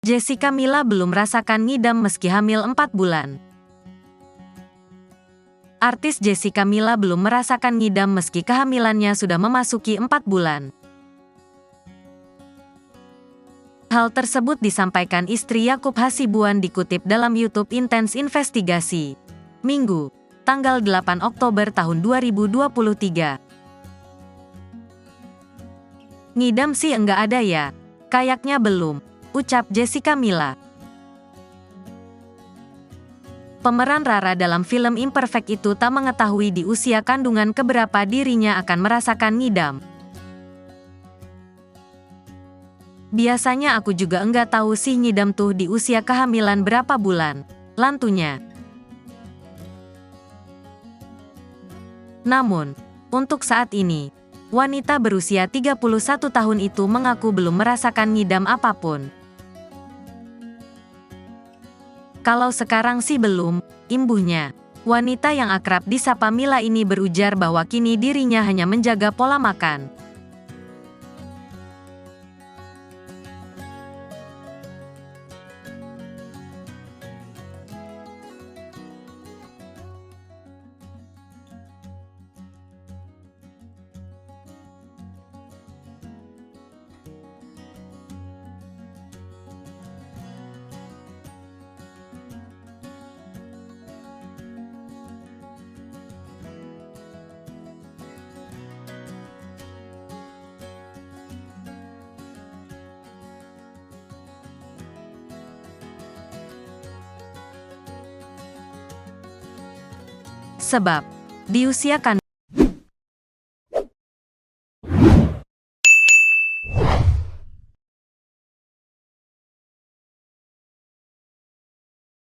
Jessica Mila belum merasakan ngidam meski hamil 4 bulan. Artis Jessica Mila belum merasakan ngidam meski kehamilannya sudah memasuki 4 bulan. Hal tersebut disampaikan istri Yakub Hasibuan dikutip dalam YouTube Intens Investigasi. Minggu, tanggal 8 Oktober tahun 2023. Ngidam sih enggak ada ya? Kayaknya belum, ucap Jessica Mila. Pemeran Rara dalam film Imperfect itu tak mengetahui di usia kandungan keberapa dirinya akan merasakan ngidam. Biasanya aku juga enggak tahu sih ngidam tuh di usia kehamilan berapa bulan, lantunya. Namun, untuk saat ini, wanita berusia 31 tahun itu mengaku belum merasakan ngidam apapun. Kalau sekarang sih belum, imbuhnya. Wanita yang akrab disapa Mila ini berujar bahwa kini dirinya hanya menjaga pola makan. Sebab, di usia kandungan